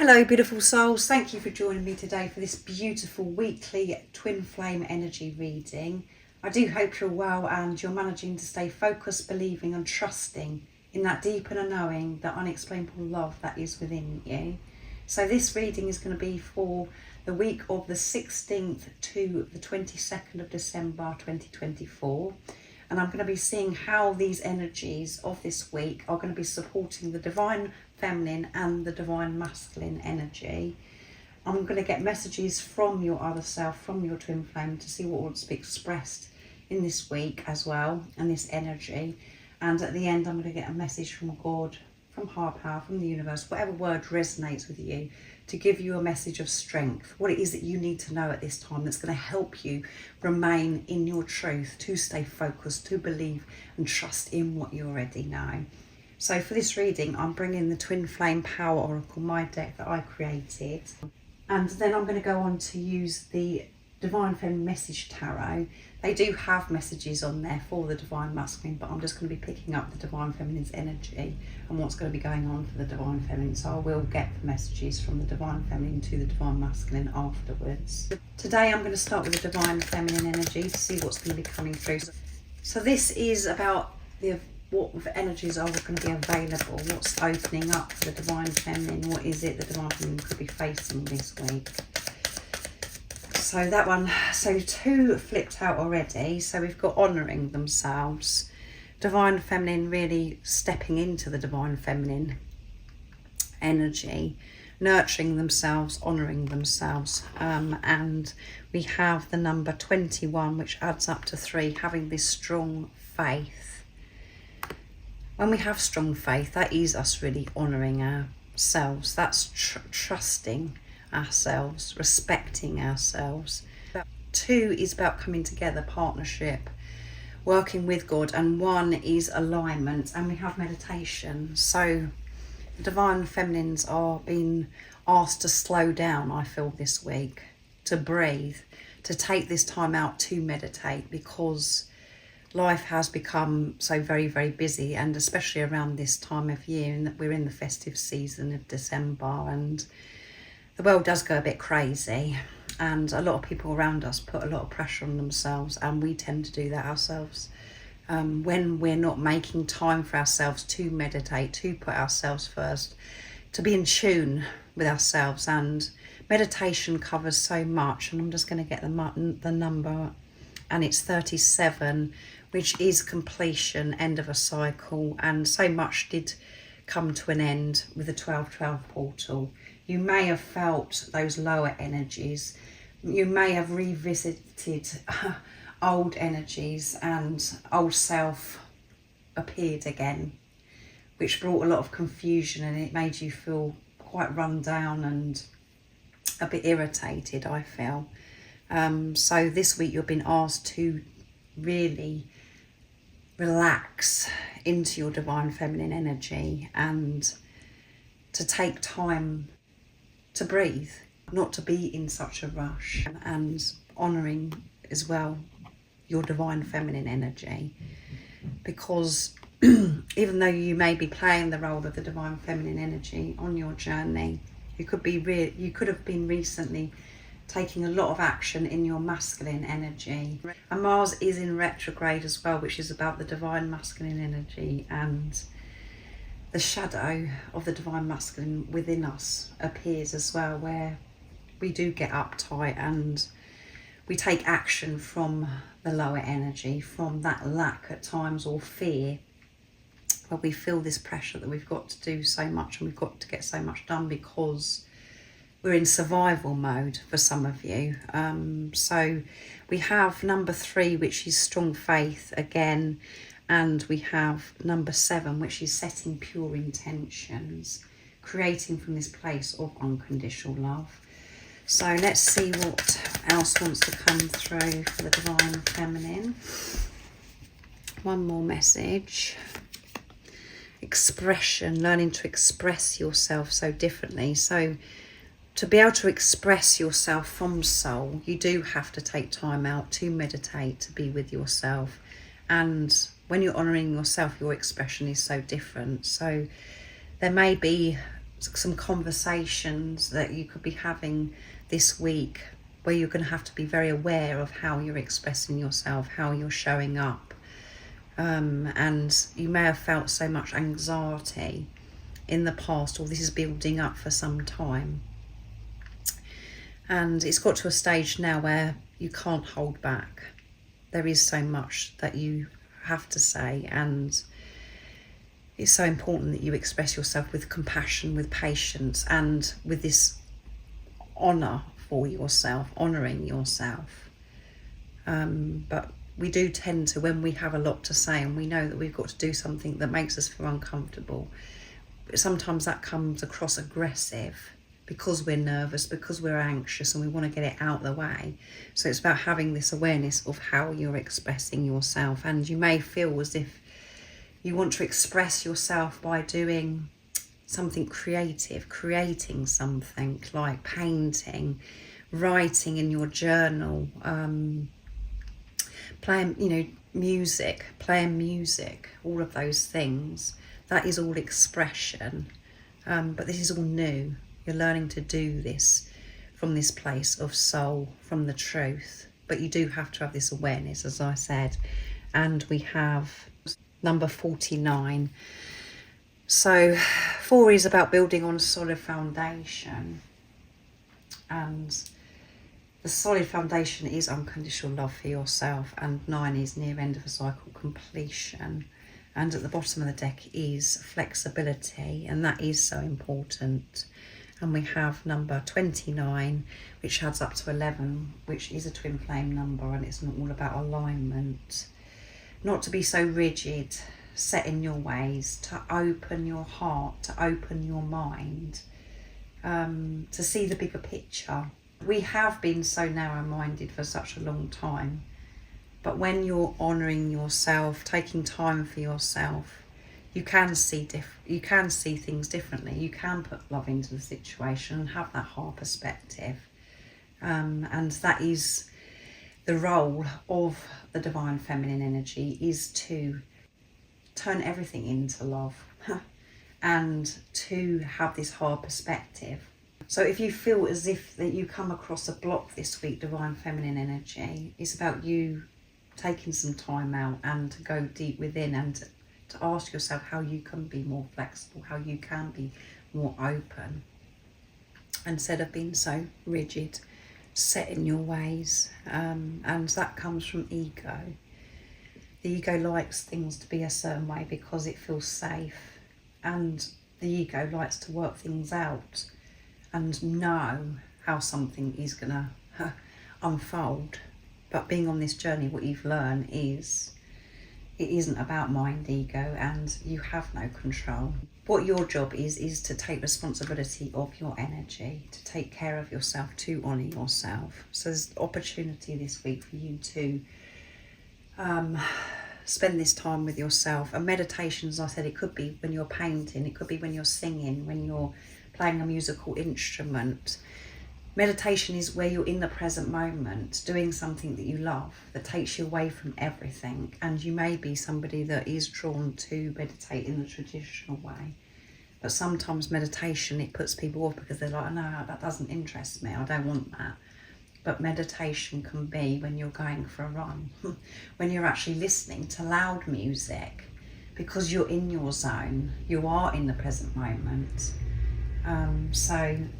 Hello beautiful souls, thank you for joining me today for this beautiful weekly twin flame energy reading. I do hope you're well and you're managing to stay focused, believing and trusting in that deep inner knowing, that unexplainable love that is within you. So this reading is going to be for the week of the 16th to the 22nd of December 2024. And I'm going to be seeing how these energies of this week are going to be supporting the divine feminine and the divine masculine energy. I'm going to get messages from your other self, from your twin flame, to see what wants to be expressed in this week as well, and this energy. And at the end, I'm going to get a message from God, from higher power, from the universe, whatever word resonates with you, to give you a message of strength, what it is that you need to know at this time that's going to help you remain in your truth, to stay focused, to believe and trust in what you already know. So for this reading, I'm bringing the Twin Flame Power Oracle, my deck that I created. And then I'm going to go on to use the Divine Feminine Message Tarot. They do have messages on there for the Divine Masculine, but I'm just going to be picking up the Divine Feminine's energy and what's going to be going on for the Divine Feminine. So I will get the messages from the Divine Feminine to the Divine Masculine afterwards. Today I'm going to start with the Divine Feminine energy to see what's going to be coming through. So this is about what energies are going to be available, what's opening up for the Divine Feminine, what is it the Divine Feminine could be facing this week. So that one, so two flipped out already. So we've got honouring themselves, Divine Feminine really stepping into the Divine Feminine energy, nurturing themselves, honouring themselves. And we have the number 21, which adds up to 3, having this strong faith. When we have strong faith, that is us really honouring ourselves. That's trusting ourselves, respecting ourselves. 2 is about coming together, partnership, working with God, and 1 is alignment, and we have meditation. So the Divine Feminines are being asked to slow down, I feel, this week, to breathe, to take this time out to meditate, because life has become so very, very busy, and especially around this time of year, and that we're in the festive season of December, and the world does go a bit crazy, and a lot of people around us put a lot of pressure on themselves, and we tend to do that ourselves. When we're not making time for ourselves to meditate, to put ourselves first, to be in tune with ourselves. And meditation covers so much, and I'm just going to get the number, and it's 37, which is completion, end of a cycle, and so much did come to an end with the 1212 portal. You may have felt those lower energies. You may have revisited old energies, and old self appeared again, which brought a lot of confusion, and it made you feel quite run down and a bit irritated, I feel. So this week you've been asked to really relax into your Divine Feminine energy, and to take time to breathe, not to be in such a rush, and honouring as well your Divine Feminine energy, because even though you may be playing the role of the Divine Feminine energy on your journey, you could have been recently taking a lot of action in your masculine energy. And Mars is in retrograde as well, which is about the Divine Masculine energy, and the shadow of the Divine Masculine within us appears as well, where we do get uptight and we take action from the lower energy, from that lack at times, or fear, where we feel this pressure that we've got to do so much and we've got to get so much done because we're in survival mode for some of you. So we have number 3, which is strong faith again, and we have number 7, which is setting pure intentions, creating from this place of unconditional love. So let's see what else wants to come through for the Divine Feminine. One more message. Expression, learning to express yourself so differently. So to be able to express yourself from soul, you do have to take time out to meditate, to be with yourself. And when you're honouring yourself, your expression is so different. So there may be some conversations that you could be having this week, where you're going to have to be very aware of how you're expressing yourself, how you're showing up. And you may have felt so much anxiety in the past, or this is building up for some time. And it's got to a stage now where you can't hold back. There is so much that you have to say, and it's so important that you express yourself with compassion, with patience, and with this honour for yourself, honouring yourself. But we do tend to, when we have a lot to say and we know that we've got to do something that makes us feel uncomfortable, sometimes that comes across aggressive because we're nervous, because we're anxious, and we want to get it out of the way. So it's about having this awareness of how you're expressing yourself. And you may feel as if you want to express yourself by doing something creative, creating something like painting, writing in your journal, playing music, all of those things. That is all expression, but this is all new. You're learning to do this from this place of soul, from the truth, but you do have to have this awareness, as I said. And we have number 49. So 4 is about building on a solid foundation, and the solid foundation is unconditional love for yourself, and 9 is near end of a cycle completion. And at the bottom of the deck is flexibility, and that is so important. And we have number 29, which adds up to 11, which is a twin flame number, and it's all about alignment. Not to be so rigid, set in your ways, to open your heart, to open your mind, to see the bigger picture. We have been so narrow-minded for such a long time, but when you're honouring yourself, taking time for yourself, you can see things differently. You can put love into the situation and have that heart perspective, and that is the role of the divine feminine energy, is to turn everything into love and to have this heart perspective. So if you feel as if that you come across a block this week, divine feminine energy, it's about you taking some time out and to go deep within and to ask yourself how you can be more flexible, how you can be more open, instead of being so rigid, set in your ways. And that comes from ego. The ego likes things to be a certain way because it feels safe, and the ego likes to work things out and know how something is gonna unfold. But being on this journey, what you've learned is it isn't about mind, ego, and you have no control. What your job is to take responsibility of your energy, to take care of yourself, to honour yourself. So there's opportunity this week for you to spend this time with yourself. And meditations, I said, it could be when you're painting, it could be when you're singing, when you're playing a musical instrument. Meditation is where you're in the present moment, doing something that you love, that takes you away from everything. And you may be somebody that is drawn to meditate in the traditional way, but sometimes meditation, it puts people off because they're like, no, that doesn't interest me, I don't want that. But meditation can be when you're going for a run, when you're actually listening to loud music, because you're in your zone, you are in the present moment. So I'm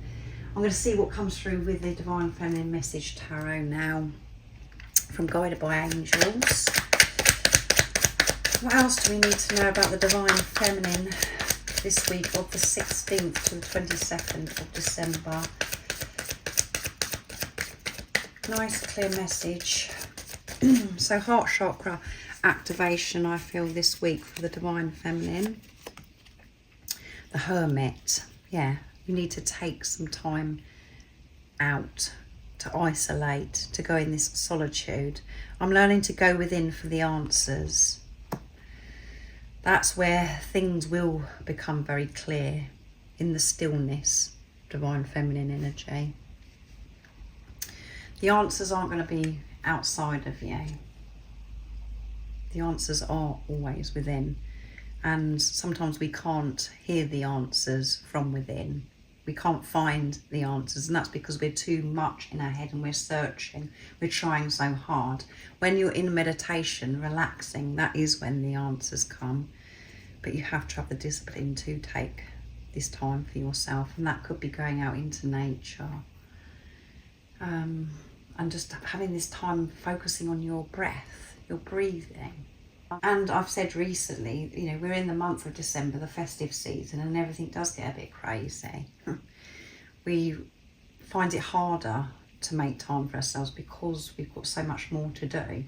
going to see what comes through with the Divine Feminine Message Tarot now, from Guided by Angels. What else do we need to know about the Divine Feminine this week of the 16th to the 22nd of December? Nice clear message. So heart chakra activation, I feel, this week for the Divine Feminine. The Hermit. Yeah, you need to take some time out, to isolate, to go in this solitude. I'm learning to go within for the answers. That's where things will become very clear, in the stillness, Divine Feminine energy. The answers aren't going to be outside of you. The answers are always within. And sometimes we can't hear the answers from within. We can't find the answers, and that's because we're too much in our head and we're searching, we're trying so hard. When you're in meditation, relaxing, that is when the answers come. But you have to have the discipline to take this time for yourself, and that could be going out into nature, and just having this time focusing on your breath, your breathing. And I've said recently, you know, we're in the month of December, the festive season, and everything does get a bit crazy. We find it harder to make time for ourselves because we've got so much more to do.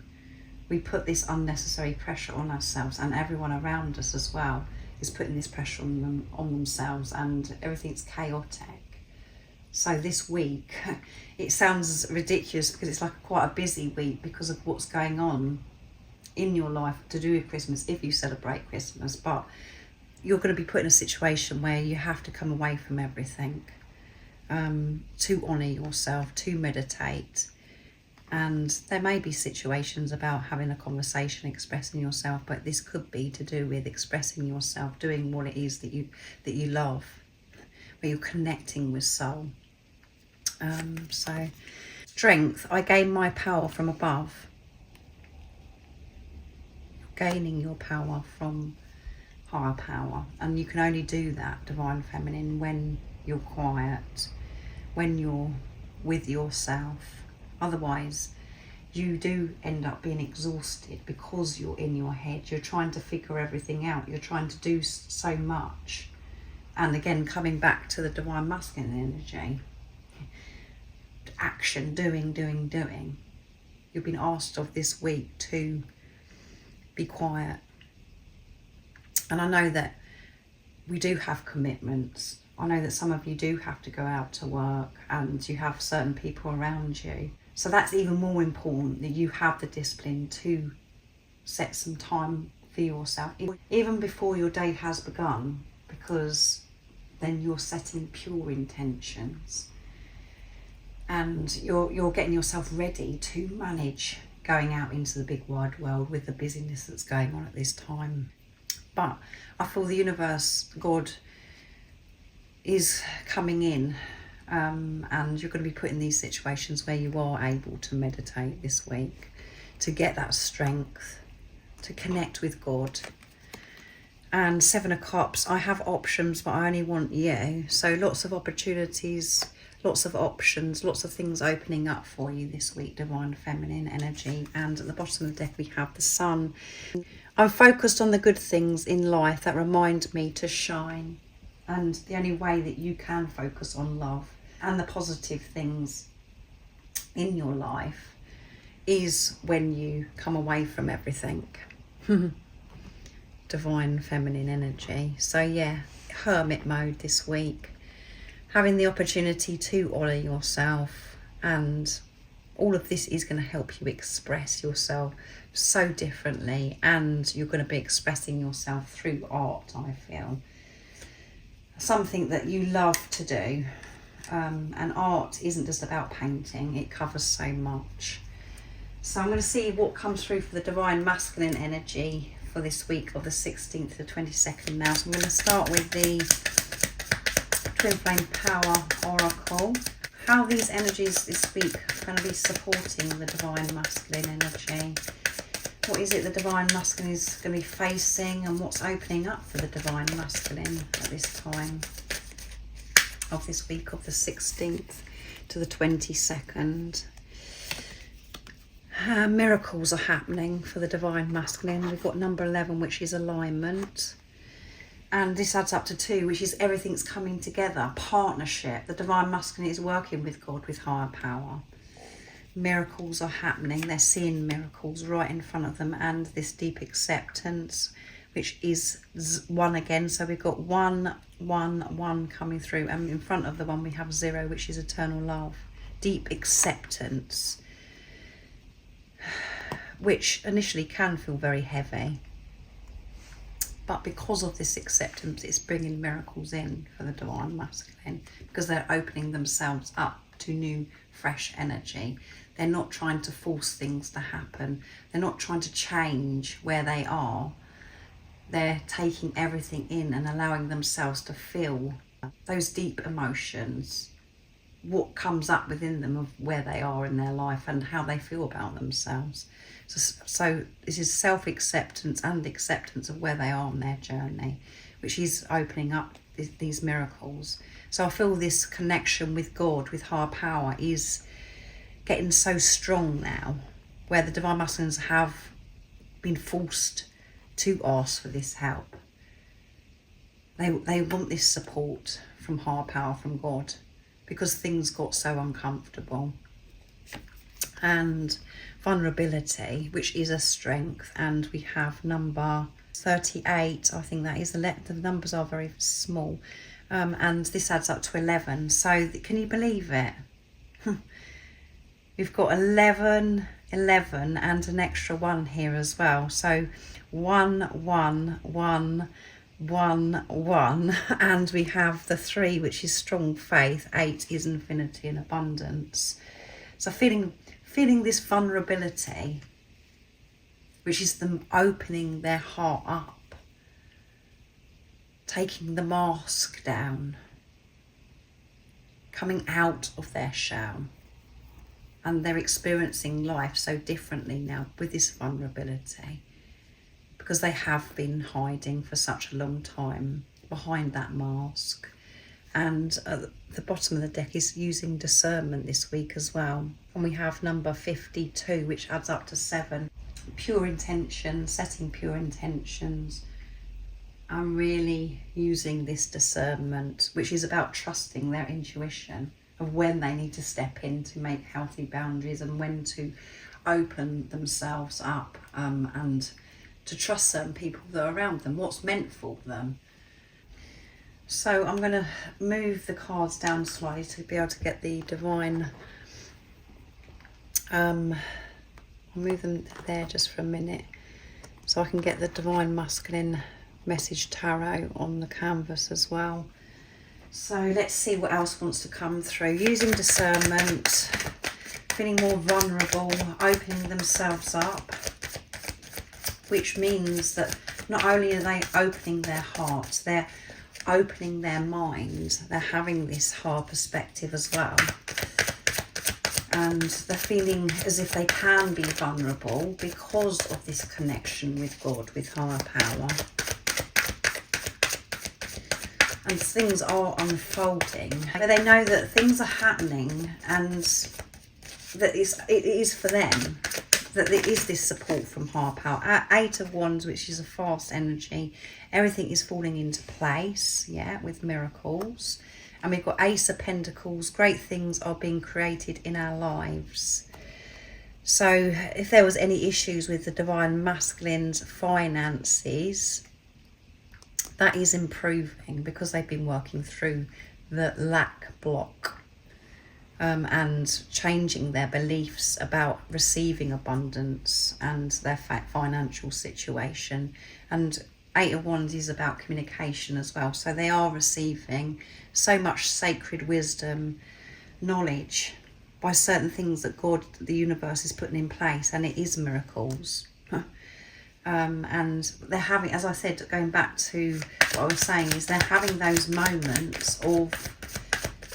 We put this unnecessary pressure on ourselves, and everyone around us as well is putting this pressure on themselves, and everything's chaotic. So this week, it sounds ridiculous because it's like quite a busy week because of what's going on in your life to do with Christmas, if you celebrate Christmas, but you're going to be put in a situation where you have to come away from everything, to honour yourself, to meditate. And there may be situations about having a conversation, expressing yourself, but this could be to do with expressing yourself, doing what it is that you love, where you're connecting with soul. So strength, I gain my power from above. Gaining your power from higher power, and you can only do that, Divine Feminine, when you're quiet, when you're with yourself. Otherwise you do end up being exhausted because you're in your head, you're trying to figure everything out, you're trying to do so much. And again, coming back to the Divine Masculine energy, action, doing. You've been asked of this week to be quiet. And I know that we do have commitments. I know that some of you do have to go out to work and you have certain people around you. So that's even more important, that you have the discipline to set some time for yourself, even before your day has begun, because then you're setting pure intentions and you're getting yourself ready to manage going out into the big wide world with the busyness that's going on at this time. But I feel the universe, God, is coming in, and you're going to be put in these situations where you are able to meditate this week, to get that strength, to connect with God. And Seven of Cups, I have options, but I only want you. So lots of opportunities, lots of options, lots of things opening up for you this week, Divine Feminine energy. And at the bottom of the deck we have the Sun. I'm focused on the good things in life that remind me to shine. And the only way that you can focus on love and the positive things in your life is when you come away from everything. Divine Feminine energy. So yeah, hermit mode this week. Having the opportunity to honour yourself, and all of this is going to help you express yourself so differently, and you're going to be expressing yourself through art, I feel. Something that you love to do, and art isn't just about painting, it covers so much. So I'm going to see what comes through for the Divine Masculine energy for this week of the 16th to 22nd now. So I'm going to start with the Twin Flame Power Oracle. How these energies this week are going to be supporting the Divine Masculine energy. What is it the Divine Masculine is going to be facing, and what's opening up for the Divine Masculine at this time of this week of the 16th to the 22nd. Miracles are happening for the Divine Masculine. We've got number 11, which is alignment. And this adds up to 2, which is everything's coming together. Partnership. The Divine Masculine is working with God, with higher power. Miracles are happening. They're seeing miracles right in front of them. And this deep acceptance, which is 1 again. So we've got 1, 1, 1 coming through. And in front of the 1 we have 0, which is eternal love. Deep acceptance, which initially can feel very heavy. But because of this acceptance, it's bringing miracles in for the Divine Masculine, because they're opening themselves up to new, fresh energy. They're not trying to force things to happen. They're not trying to change where they are. they're taking everything in and allowing themselves to feel those deep emotions, what comes up within them of where they are in their life and how they feel about themselves. So this is self-acceptance and acceptance of where they are on their journey, which is opening up these miracles. So I feel this connection with God, with higher power, is getting so strong now, where the divine masculines have been forced to ask for this help. They want this support from higher power, from God, because things got so uncomfortable. And vulnerability, which is a strength, and we have number 38, I think that is, the numbers are very small, and this adds up to 11. So can you believe it? We've got 11, and an extra 1 here as well. So 1, 1, 1, 1, 1, and we have the 3, which is strong faith. 8 is infinity and abundance. So feeling this vulnerability, which is them opening their heart up, taking the mask down, coming out of their shell. And they're experiencing life so differently now with this vulnerability, because they have been hiding for such a long time behind that mask. And at the bottom of the deck is using discernment this week as well. And we have number 52, which adds up to 7. Pure intention, setting pure intentions. I'm really using this discernment, which is about trusting their intuition of when they need to step in to make healthy boundaries and when to open themselves up, and to trust certain people that are around them, what's meant for them. So I'm going to move the cards down slightly to be able to get the divine, I'll move them there just for a minute so I can get the divine masculine message tarot on the canvas as well. So let's see what else wants to come through. Using discernment, feeling more vulnerable, opening themselves up, which means that not only are they opening their hearts, they're opening their mind, they're having this higher perspective as well. And they're feeling as if they can be vulnerable because of this connection with God, with higher power. And things are unfolding. They know that things are happening and that it is for them, that there is this support from higher power. 8 of Wands, which is a fast energy, everything is falling into place, yeah, with miracles. And we've got Ace of Pentacles, great things are being created in our lives. So if there was any issues with the divine masculine's finances, that is improving because they've been working through the lack block, and changing their beliefs about receiving abundance and their financial situation. And 8 of Wands is about communication as well. So they are receiving so much sacred wisdom, knowledge by certain things that God, the universe, is putting in place, and it is miracles. And they're having, as I said, going back to what I was saying, is they're having those moments of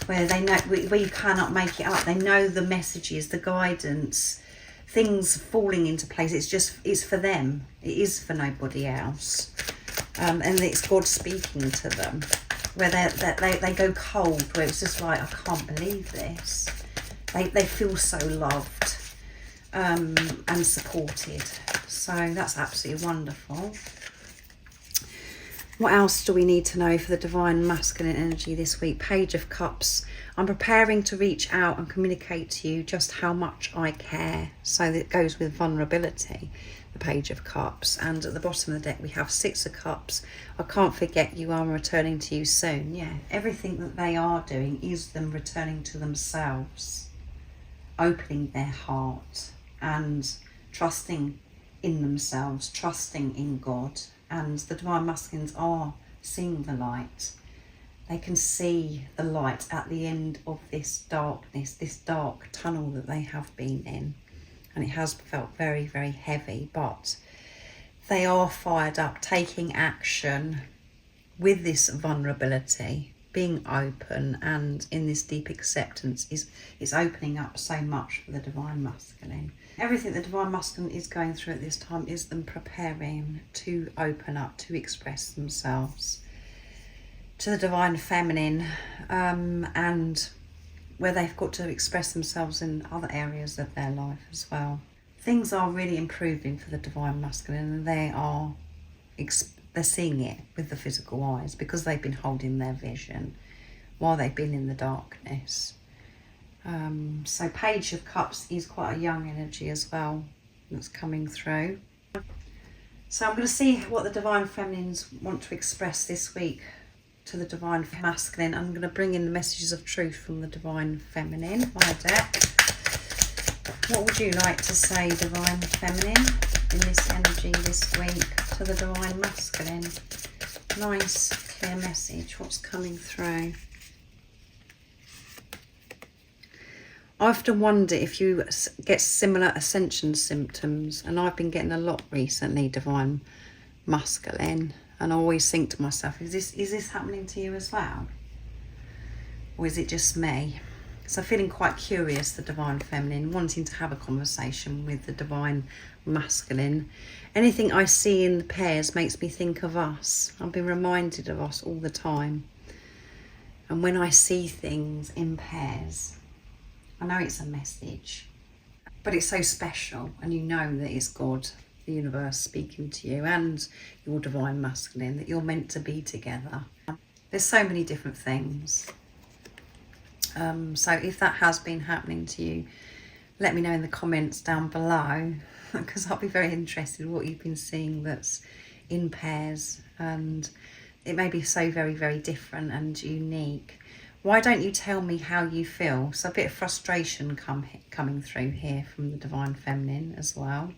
where they know, where you cannot make it up. They know the messages, the guidance, things falling into place. It's for them. It is for nobody else. And it's God speaking to them, where they go cold, where it's just like, I can't believe this. They feel so loved, and supported. So that's absolutely wonderful. What else do we need to know for the divine masculine energy this week? Page of Cups. I'm preparing to reach out and communicate to you just how much I care. So that goes with vulnerability, the Page of Cups. And at the bottom of the deck we have 6 of Cups. I can't forget you, I'm returning to you soon. Yeah, everything that they are doing is them returning to themselves, opening their heart and trusting in themselves, trusting in God. And the divine masculines are seeing the light. They can see the light at the end of this darkness, this dark tunnel that they have been in. And it has felt very, very heavy, but they are fired up, taking action with this vulnerability, being open and in this deep acceptance is opening up so much for the Divine Masculine. Everything the Divine Masculine is going through at this time is them preparing to open up, to express themselves to the Divine Feminine, and where they've got to express themselves in other areas of their life as well. Things are really improving for the Divine Masculine, and they're seeing it with the physical eyes because they've been holding their vision while they've been in the darkness. So Page of Cups is quite a young energy as well that's coming through. So I'm going to see what the Divine Feminines want to express this week to the Divine Masculine. I'm going to bring in the messages of truth from the Divine Feminine, my deck. What would you like to say, Divine Feminine, in this energy this week to the Divine Masculine? Nice, clear message. What's coming through? I often wonder if you get similar ascension symptoms, and I've been getting a lot recently, Divine Masculine, and I always think to myself, is this happening to you as well? Or is it just me? So feeling quite curious, the Divine Feminine, wanting to have a conversation with the Divine Masculine. Anything I see in the pairs makes me think of us. I've been reminded of us all the time. And when I see things in pairs, I know it's a message, but it's so special, and you know that it's God, the universe, speaking to you and your Divine Masculine, that you're meant to be together. There's so many different things. So if that has been happening to you, let me know in the comments down below, because I'll be very interested in what you've been seeing that's in pairs, and it may be so very, very different and unique. Why don't you tell me how you feel? So a bit of frustration coming through here from the Divine Feminine as well.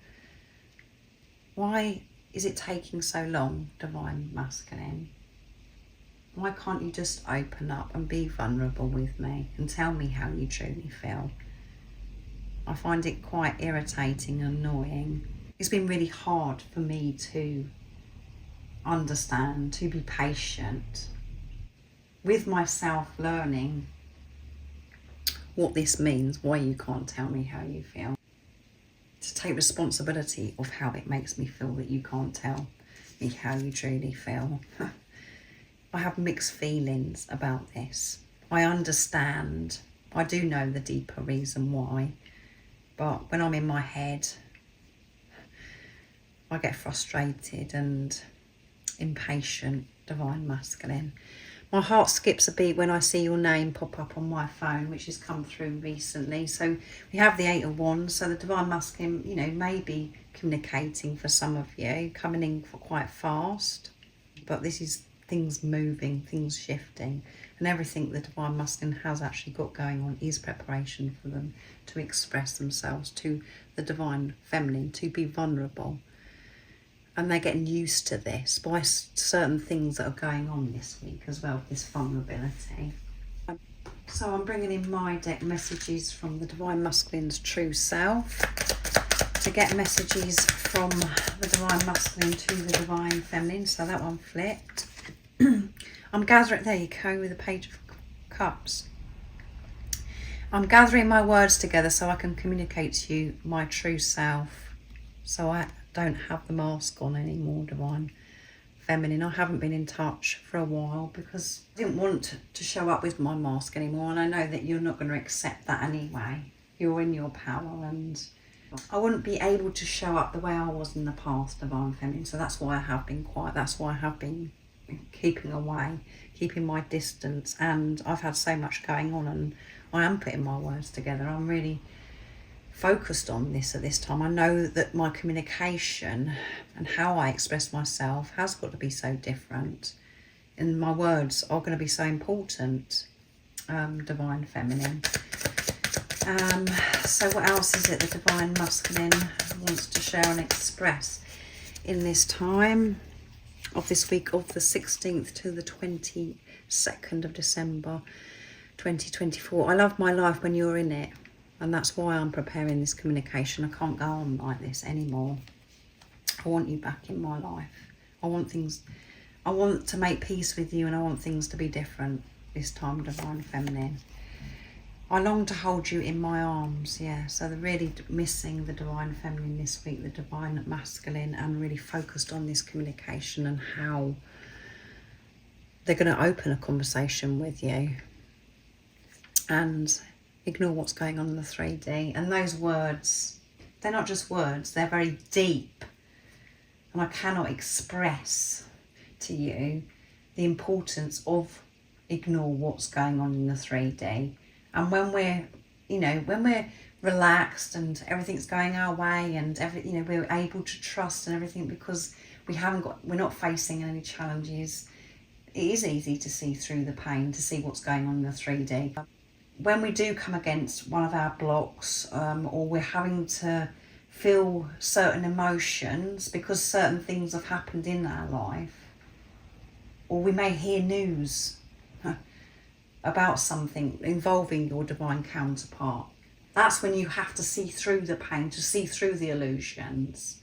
Why is it taking so long, Divine Masculine? Why can't you just open up and be vulnerable with me and tell me how you truly feel? I find it quite irritating and annoying. It's been really hard for me to understand, to be patient with myself, learning what this means, why you can't tell me how you feel. To take responsibility of how it makes me feel that you can't tell me how you truly feel. I have mixed feelings about this. I understand, I do know the deeper reason why, but when I'm in my head, I get frustrated and impatient, Divine Masculine. My heart skips a beat when I see your name pop up on my phone, which has come through recently. So we have the Eight of Wands. So the Divine Masculine, you know, may be communicating for some of you, coming in quite fast. But this is things moving, things shifting. And everything the Divine Masculine has actually got going on is preparation for them to express themselves to the Divine Feminine, to be vulnerable. And they're getting used to this by certain things that are going on this week as well, this vulnerability. So I'm bringing in my deck messages from the Divine Masculine's true self, to get messages from the Divine Masculine to the Divine Feminine. So that one flipped. I'm gathering, there you go, with the Page of Cups. I'm gathering my words together so I can communicate to you my true self. So I don't have the mask on anymore, Divine Feminine. I haven't been in touch for a while because I didn't want to show up with my mask anymore, and I know that you're not going to accept that anyway. You're in your power, and I wouldn't be able to show up the way I was in the past, Divine Feminine. So that's why I have been quiet. That's why I have been keeping away, keeping my distance, and I've had so much going on, and I am putting my words together. I'm really focused on this at this time. I know that my communication and how I express myself has got to be so different, and my words are going to be so important, Divine Feminine. So what else is it the Divine Masculine wants to share and express in this time of this week of the 16th to the 22nd of December 2024? I love my life when you're in it. And that's why I'm preparing this communication. I can't go on like this anymore. I want you back in my life. I want to make peace with you, and I want things to be different this time, Divine Feminine. I long to hold you in my arms, yeah. So they're really missing the Divine Feminine this week, the Divine Masculine, and really focused on this communication and how they're going to open a conversation with you and ignore what's going on in the 3D. And those words, they're not just words, they're very deep. And I cannot express to you the importance of ignore what's going on in the 3D. And when we're, when we're relaxed and everything's going our way and we're able to trust and everything, because we're not facing any challenges, it is easy to see through the pain, to see what's going on in the 3D. When we do come against one of our blocks, or we're having to feel certain emotions because certain things have happened in our life, or we may hear news about something involving your divine counterpart, that's when you have to see through the pain, to see through the illusions.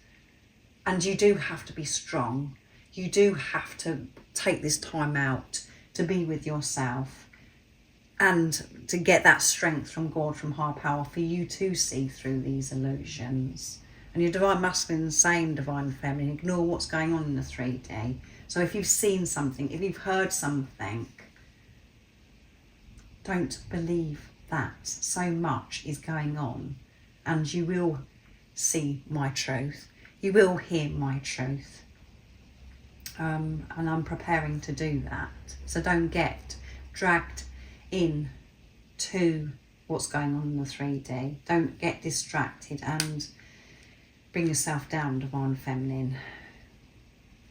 And you do have to be strong. You do have to take this time out to be with yourself and to get that strength from God, from higher power, for you to see through these illusions. And your Divine Masculine, the same Divine Feminine, ignore what's going on in the 3D. So if you've seen something, if you've heard something, don't believe that. So much is going on, and you will see my truth. You will hear my truth. And I'm preparing to do that. So don't get dragged in to what's going on in the 3D. Don't get distracted and bring yourself down, Divine Feminine,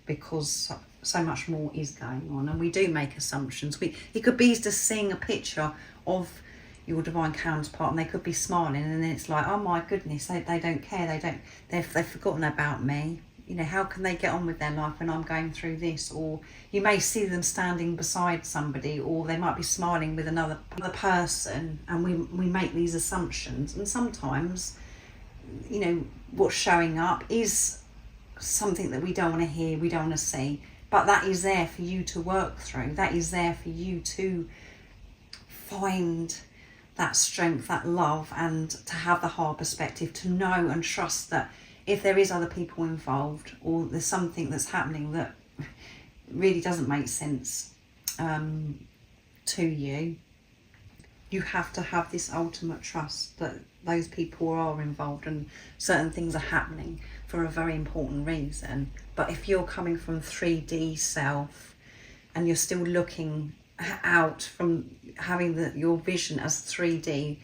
because so much more is going on, and we do make assumptions. It could be just seeing a picture of your divine counterpart and they could be smiling, and then it's like, oh my goodness, they don't care, they've forgotten about me. How can they get on with their life when I'm going through this? Or you may see them standing beside somebody, or they might be smiling with another person, and we make these assumptions. And sometimes, what's showing up is something that we don't want to hear, we don't want to see. But that is there for you to work through. That is there for you to find that strength, that love, and to have the hard perspective, to know and trust that if there is other people involved, or there's something that's happening that really doesn't make sense to you, you have to have this ultimate trust that those people are involved and certain things are happening for a very important reason. But if you're coming from 3D self and you're still looking out from having your vision as 3D,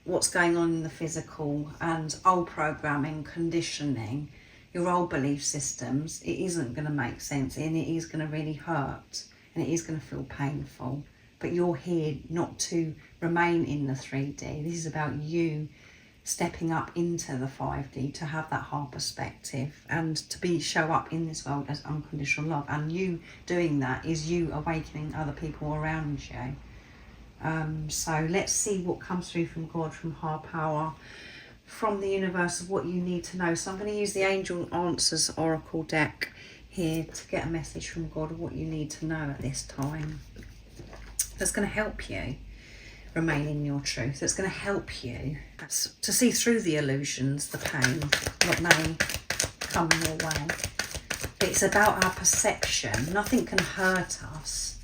what's going on in the physical and old programming, conditioning, your old belief systems, it isn't going to make sense, and it is going to really hurt, and it is going to feel painful. But you're here not to remain in the 3D. This is about you stepping up into the 5D, to have that hard perspective and to show up in this world as unconditional love. And you doing that is you awakening other people around you. So let's see what comes through from God, from higher power, from the universe, of what you need to know. So I'm going to use the Angel Answers Oracle deck here to get a message from God of what you need to know at this time. That's going to help you remain in your truth. That's going to help you to see through the illusions, the pain that may come your way. It's about our perception. Nothing can hurt us.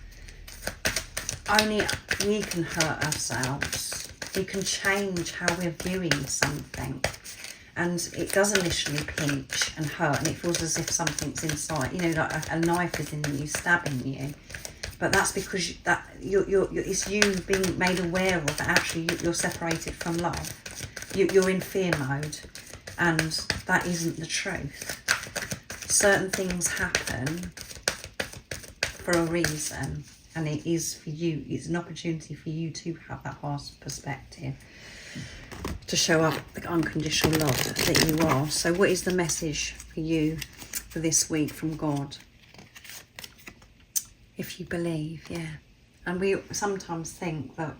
Only we can hurt ourselves. We can change how we're viewing something. And it does initially pinch and hurt, and it feels as if something's inside, like a knife is in you, stabbing you. But that's because it's you being made aware of that actually you're separated from love. You're in fear mode, and that isn't the truth. Certain things happen for a reason, and it is for you. It's an opportunity for you to have that past perspective, to show up the unconditional love that you are. So what is the message for you for this week from God? If you believe, yeah. And we sometimes think that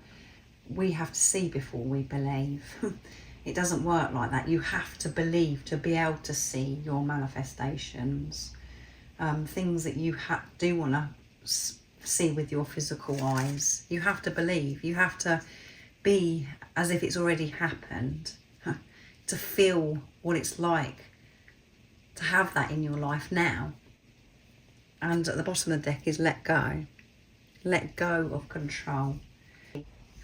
we have to see before we believe. It doesn't work like that. You have to believe to be able to see your manifestations. Things that you do want to see with your physical eyes. You have to believe. You have to be as if it's already happened. To feel what it's like to have that in your life now. And at the bottom of the deck is let go. Let go of control.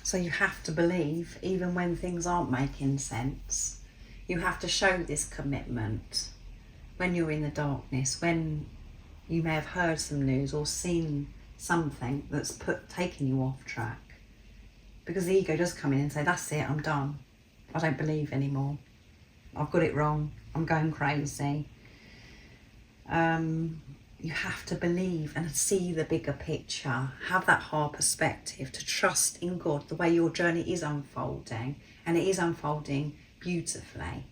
So you have to believe even when things aren't making sense. You have to show this commitment when you're in the darkness, when you may have heard some news or seen something that's taken you off track. Because the ego does come in and say, that's it, I'm done. I don't believe anymore. I've got it wrong. I'm going crazy. You have to believe and see the bigger picture. Have that hard perspective to trust in God the way your journey is unfolding. And it is unfolding beautifully.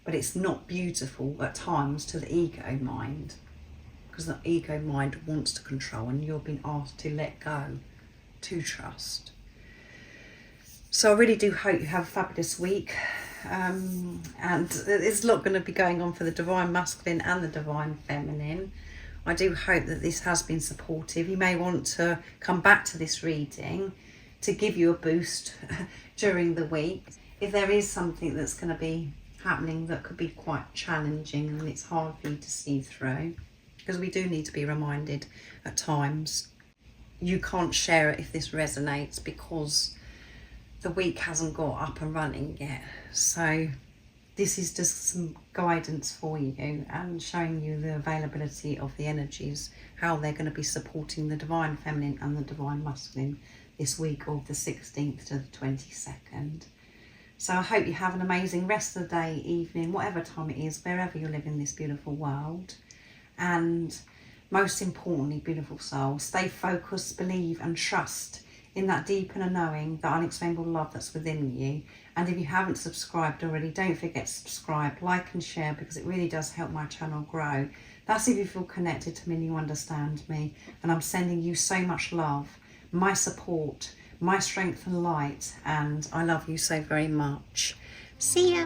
But it's not beautiful at times to the ego mind. Because the ego mind wants to control and you're being asked to let go, to trust. So I really do hope you have a fabulous week. And there's a lot going to be going on for the Divine Masculine and the Divine Feminine. I do hope that this has been supportive. You may want to come back to this reading to give you a boost during the week. If there is something that's going to be happening that could be quite challenging and it's hard for you to see through, because we do need to be reminded at times. You can't share it if this resonates because the week hasn't got up and running yet. So this is just some guidance for you and showing you the availability of the energies, how they're going to be supporting the Divine Feminine and the Divine Masculine this week of the 16th to the 22nd. So I hope you have an amazing rest of the day, evening, whatever time it is, wherever you live in this beautiful world. And most importantly, beautiful soul, stay focused, believe and trust in that deep inner knowing, that unexplainable love that's within you. And if you haven't subscribed already, don't forget to subscribe, like and share, because it really does help my channel grow. That's if you feel connected to me and you understand me. And I'm sending you so much love, my support, my strength and light. And I love you so very much. See ya.